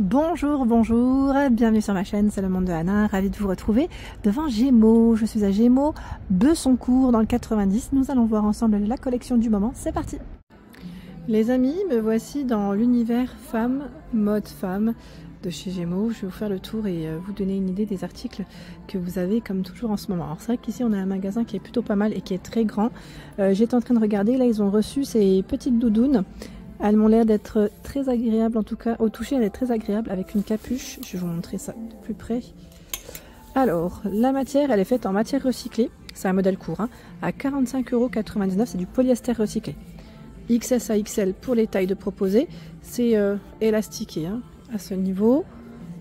Bonjour, bonjour, bienvenue sur ma chaîne, c'est le monde de Anna, ravie de vous retrouver devant Gémeaux. Je suis à Gémeaux, Besoncourt dans le 90. Nous allons voir ensemble la collection du moment, c'est parti. Les amis, me voici dans l'univers femme, mode femme de chez Gémeaux. Je vais vous faire le tour et vous donner une idée des articles que vous avez comme toujours en ce moment. Alors c'est vrai qu'ici on a un magasin qui est plutôt pas mal et qui est très grand. J'étais en train de regarder, là ils ont reçu ces petites doudounes. Elles m'ont l'air d'être très agréables, en tout cas au toucher elle est très agréable avec une capuche. Je vais vous montrer ça de plus près. Alors la matière elle est faite en matière recyclée, c'est un modèle court, hein, à 45,99 €, c'est du polyester recyclé. XS à XL pour les tailles de proposer, c'est élastiqué hein, à ce niveau.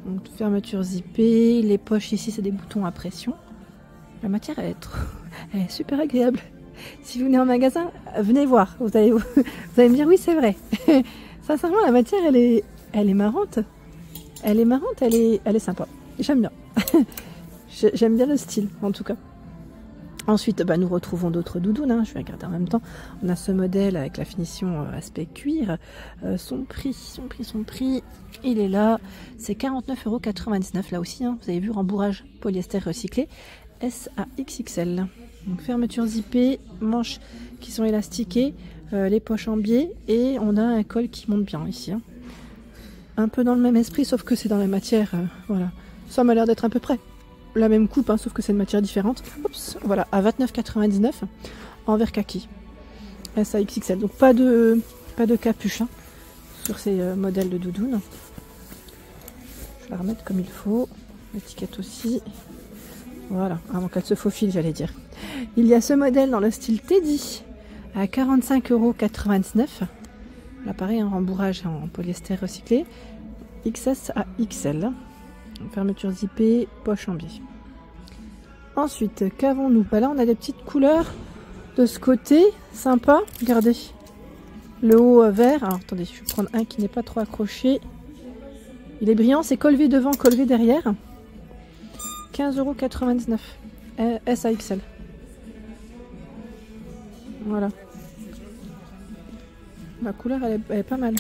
Donc fermeture zippée, les poches ici c'est des boutons à pression. La matière elle est super agréable. Si vous venez en magasin, venez voir, vous allez me dire oui c'est vrai. Sincèrement la matière elle est marrante. Elle est sympa. J'aime bien. J'aime bien le style en tout cas. Ensuite nous retrouvons d'autres doudounes, hein. Je vais regarder en même temps. On a ce modèle avec la finition aspect cuir. Son prix, il est là. C'est 49,99 € là aussi, hein. Vous avez vu, rembourrage polyester recyclé. S à XXL. Donc fermeture zippée, manches qui sont élastiquées, les poches en biais et on a un col qui monte bien ici. Hein. Un peu dans le même esprit sauf que c'est dans la matière, voilà. Ça m'a l'air d'être à peu près la même coupe, hein, sauf que c'est une matière différente. Oups, voilà, à 29,99 € en vert kaki. S à XXL. Donc pas de capuche hein, sur ces modèles de doudounes. Je vais la remettre comme il faut. L'étiquette aussi. Voilà, avant qu'elle se faufile, j'allais dire. Il y a ce modèle dans le style Teddy à 45,99 €. Là, pareil, un rembourrage en polyester recyclé. XS à XL. Fermeture zippée, poche en biais. Ensuite, qu'avons-nous? Là, on a des petites couleurs de ce côté. Sympa. Regardez. Le haut vert. Alors, attendez, je vais prendre un qui n'est pas trop accroché. Il est brillant. C'est colvé devant, colvé derrière. 15,99 €. S à XL. Voilà. La couleur, elle est pas mal.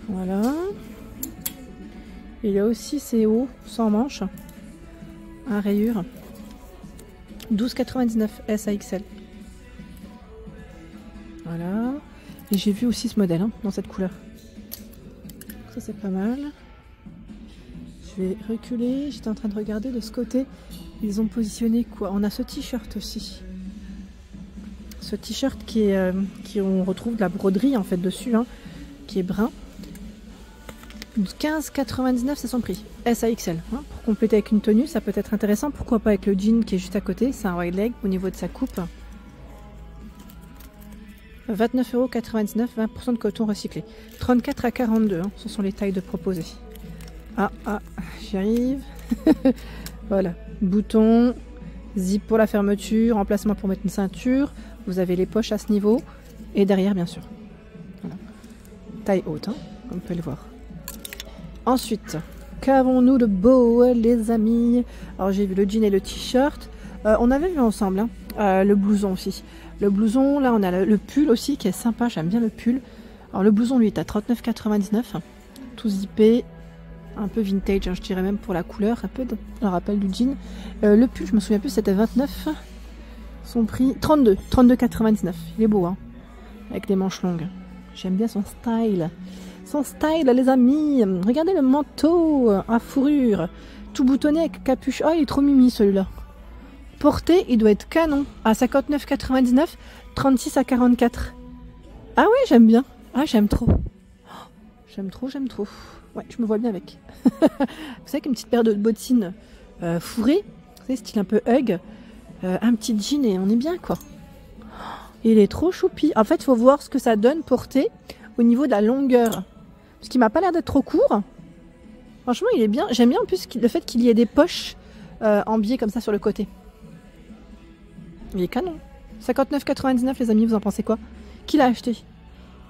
Voilà. Il y a aussi ces hauts sans manches. À rayures. 12,99 € S à XL. Voilà. Et j'ai vu aussi ce modèle hein, dans cette couleur. Ça, c'est pas mal. Je vais reculer, j'étais en train de regarder de ce côté, ils ont positionné quoi? On a ce t-shirt aussi. Ce t-shirt qui on retrouve de la broderie en fait dessus, hein, qui est brun. 15,99 € c'est son prix. S à XL. Hein, pour compléter avec une tenue, ça peut être intéressant. Pourquoi pas avec le jean qui est juste à côté, c'est un wide leg au niveau de sa coupe. 29,99 €, 20% de coton recyclé. 34 à 42, hein, ce sont les tailles de proposer. Ah, j'y arrive. Voilà, bouton, zip pour la fermeture, emplacement pour mettre une ceinture. Vous avez les poches à ce niveau et derrière bien sûr. Voilà. Taille haute, hein, comme vous pouvez le voir. Ensuite, qu'avons-nous de beau les amis? Alors j'ai vu le jean et le t-shirt. On avait vu ensemble hein, le blouson aussi. Le blouson, là on a le pull aussi qui est sympa, j'aime bien le pull. Alors le blouson lui est à 39,99 €, tout zippé. Un peu vintage, hein, je dirais même pour la couleur, un peu le rappel du jean. Le pull, je me souviens plus, c'était 29. Son prix, 32,99 €. Il est beau, hein, avec des manches longues. J'aime bien son style. Son style, les amis. Regardez le manteau à fourrure, tout boutonné avec capuche. Oh, il est trop mimi celui-là. Porté, il doit être canon. À 59,99 €, 36 à 44. Ah ouais, j'aime bien. Ah, j'aime trop. J'aime trop. Ouais, je me vois bien avec. Vous savez qu'une petite paire de bottines fourrées, vous savez, style un peu hug, un petit jean et on est bien quoi. Il est trop choupi. En fait, il faut voir ce que ça donne porté au niveau de la longueur. Parce qu'il m'a pas l'air d'être trop court. Franchement, il est bien. J'aime bien en plus le fait qu'il y ait des poches en biais comme ça sur le côté. Il est canon. 59,99 € les amis, vous en pensez quoi? Qui l'a acheté?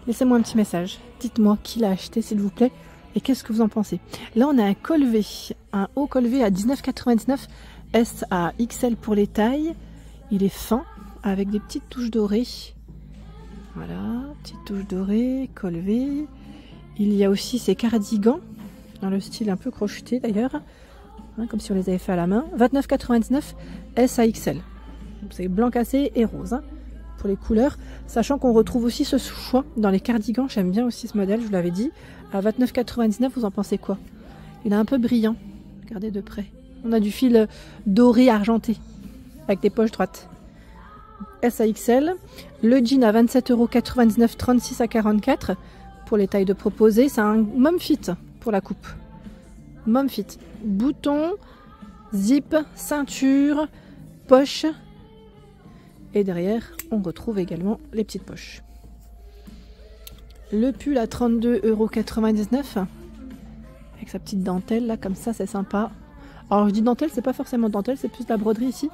Laissez-moi un petit message. Dites-moi qui l'a acheté s'il vous plaît. Et qu'est-ce que vous en pensez? Là, on a un colvé, un haut colvé à 19,99 €, S à XL pour les tailles. Il est fin, avec des petites touches dorées. Voilà, petite touche dorée, colvé. Il y a aussi ces cardigans, dans le style un peu crocheté d'ailleurs, hein, comme si on les avait fait à la main. 29,99 S à XL. C'est blanc cassé et rose, hein, pour les couleurs. Sachant qu'on retrouve aussi ce choix dans les cardigans. J'aime bien aussi ce modèle, je vous l'avais dit. À 29,99, vous en pensez quoi? Il est un peu brillant. Regardez de près. On a du fil doré argenté, avec des poches droites. S à XL. Le jean à 27,99 €, 36 à 44 pour les tailles de proposées. C'est un mom fit pour la coupe. Mom fit. Bouton, zip, ceinture, poche. Et derrière, on retrouve également les petites poches. Le pull à 32,99 € avec sa petite dentelle là, comme ça, c'est sympa. Alors je dis dentelle, c'est pas forcément dentelle, c'est plus de la broderie ici.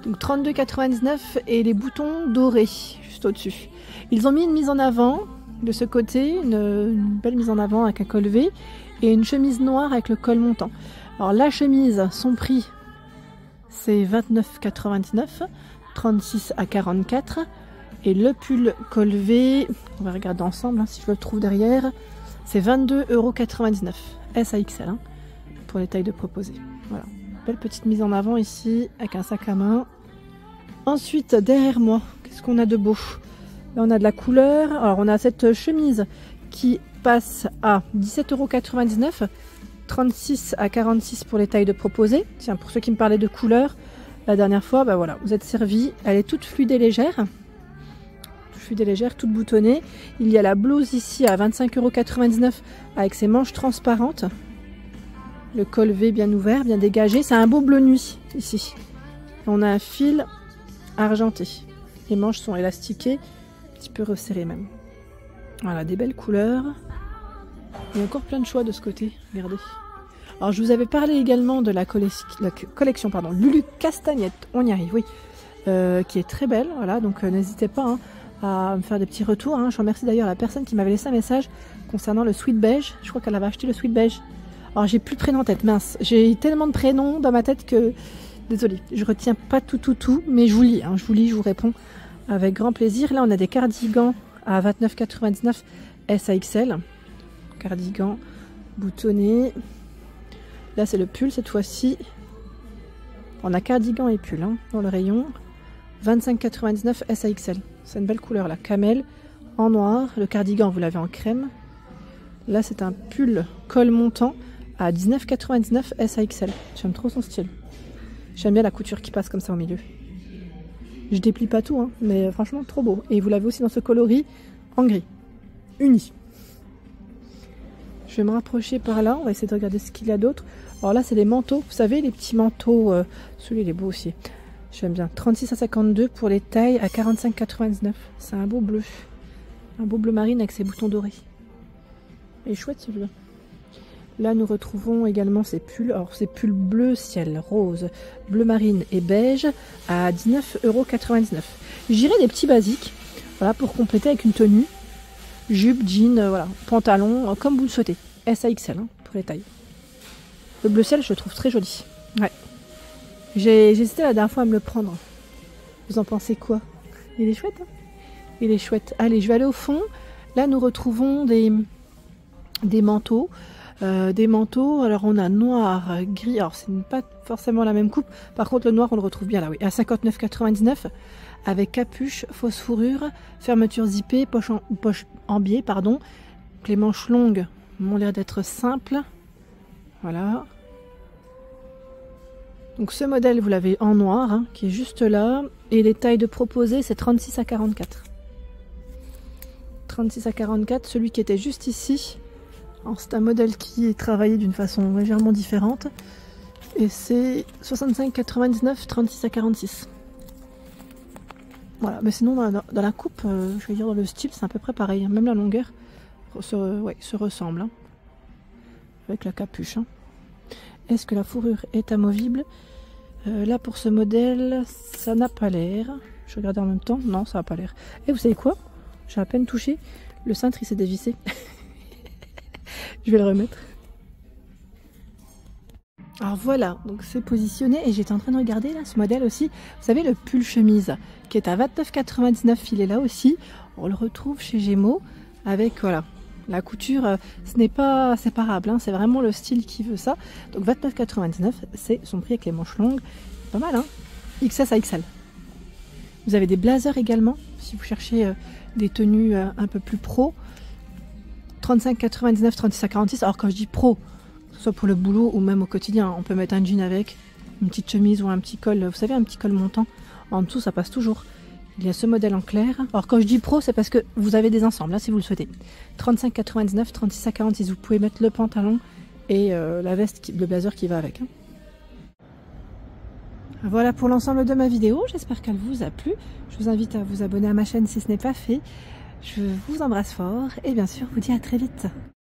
Donc 32,99 € et les boutons dorés juste au-dessus. Ils ont mis une mise en avant de ce côté, une belle mise en avant avec un col V et une chemise noire avec le col montant. Alors la chemise, son prix c'est 29,99 €, 36 à 44 et le pull col V, on va regarder ensemble hein, si je le trouve derrière, c'est 22,99 € S à XL hein, pour les tailles de proposées. Voilà, belle petite mise en avant ici avec un sac à main. Ensuite derrière moi, qu'est-ce qu'on a de beau? Là on a de la couleur. Alors on a cette chemise qui passe à 17,99 €, 36 à 46 pour les tailles de proposées. Tiens, pour ceux qui me parlaient de couleur la dernière fois, bah voilà, vous êtes servis. Elle est toute fluide et légère. Fluide et légère, toute boutonnée. Il y a la blouse ici à 25,99 € avec ses manches transparentes. Le col V bien ouvert, bien dégagé. C'est un beau bleu nuit ici. On a un fil argenté. Les manches sont élastiquées, un petit peu resserrées même. Voilà, des belles couleurs. Il y a encore plein de choix de ce côté, regardez. Alors je vous avais parlé également de la collection pardon, Lulu Castagnette, on y arrive, oui, qui est très belle, voilà, donc n'hésitez pas hein, à me faire des petits retours. Hein. Je remercie d'ailleurs la personne qui m'avait laissé un message concernant le sweet beige. Je crois qu'elle avait acheté le sweet beige. Alors j'ai plus le prénom en tête, mince. J'ai tellement de prénoms dans ma tête que... Désolée, je retiens pas tout, mais je vous lis, hein. Je vous réponds avec grand plaisir. Là on a des cardigans à 29,99 € S à XL. Cardigan boutonné. Là c'est le pull cette fois-ci. On a cardigan et pull hein, dans le rayon. 25,99 € S à XL. C'est une belle couleur là, camel en noir. Le cardigan vous l'avez en crème. Là c'est un pull col montant à 19,99 € S à XL. J'aime trop son style. J'aime bien la couture qui passe comme ça au milieu. Je déplie pas tout hein, mais franchement trop beau. Et vous l'avez aussi dans ce coloris en gris. Uni. Je vais me rapprocher par là, on va essayer de regarder ce qu'il y a d'autre. Alors là c'est les manteaux, vous savez les petits manteaux, celui-là il est beau aussi. J'aime bien, 36 à 52 pour les tailles à 45,99 €. C'est un beau bleu marine avec ses boutons dorés. Il est chouette celui-là. Là nous retrouvons également ces pulls, alors ces pulls bleu ciel, rose, bleu marine et beige à 19,99 €. J'irai des petits basiques, voilà, pour compléter avec une tenue. Jupe, jean, voilà, pantalon, comme vous le souhaitez. S à XL hein, pour les tailles. Le bleu ciel, je le trouve très joli. Ouais. J'ai hésité la dernière fois à me le prendre. Vous en pensez quoi? Il est chouette hein? Il est chouette. Allez, je vais aller au fond. Là, nous retrouvons des manteaux. Alors on a noir, gris. Alors c'est pas forcément la même coupe. Par contre, le noir, on le retrouve bien là, oui. À 59,99 € avec capuche, fausse fourrure, fermeture zippée, poche en biais, pardon. Donc, les manches longues ont l'air d'être simples. Voilà. Donc ce modèle, vous l'avez en noir, hein, qui est juste là. Et les tailles de proposées, c'est 36 à 44. 36 à 44, celui qui était juste ici. C'est un modèle qui est travaillé d'une façon légèrement différente. Et c'est 65,99, 36 à 46. Voilà, mais sinon dans la coupe, je vais dire dans le style, c'est à peu près pareil. Même la longueur se ressemble. Hein, avec la capuche. Hein. Est-ce que la fourrure est amovible? Là pour ce modèle, ça n'a pas l'air. Je regarde en même temps. Non, ça n'a pas l'air. Et vous savez quoi? J'ai à peine touché. Le cintre il s'est dévissé. Je vais le remettre. Alors voilà, donc c'est positionné et j'étais en train de regarder là ce modèle aussi. Vous savez le pull chemise qui est à 29,99 €, il est là aussi. On le retrouve chez Gémeaux avec voilà La couture, ce n'est pas séparable, hein, c'est vraiment le style qui veut ça. Donc 29,99 €, c'est son prix avec les manches longues. Pas mal, hein. XS à XL. Vous avez des blazers également, si vous cherchez des tenues un peu plus pro. 35,99 €, 36,46 €. Alors quand je dis pro, que ce soit pour le boulot ou même au quotidien, on peut mettre un jean avec, une petite chemise ou un petit col, vous savez, un petit col montant. En dessous, ça passe toujours. Il y a ce modèle en clair. Alors quand je dis pro, c'est parce que vous avez des ensembles, là, si vous le souhaitez. 35,99 €, 36,46 €. Vous pouvez mettre le pantalon et la veste, le blazer qui va avec. Hein. Voilà pour l'ensemble de ma vidéo. J'espère qu'elle vous a plu. Je vous invite à vous abonner à ma chaîne si ce n'est pas fait. Je vous embrasse fort et bien sûr, vous dis à très vite.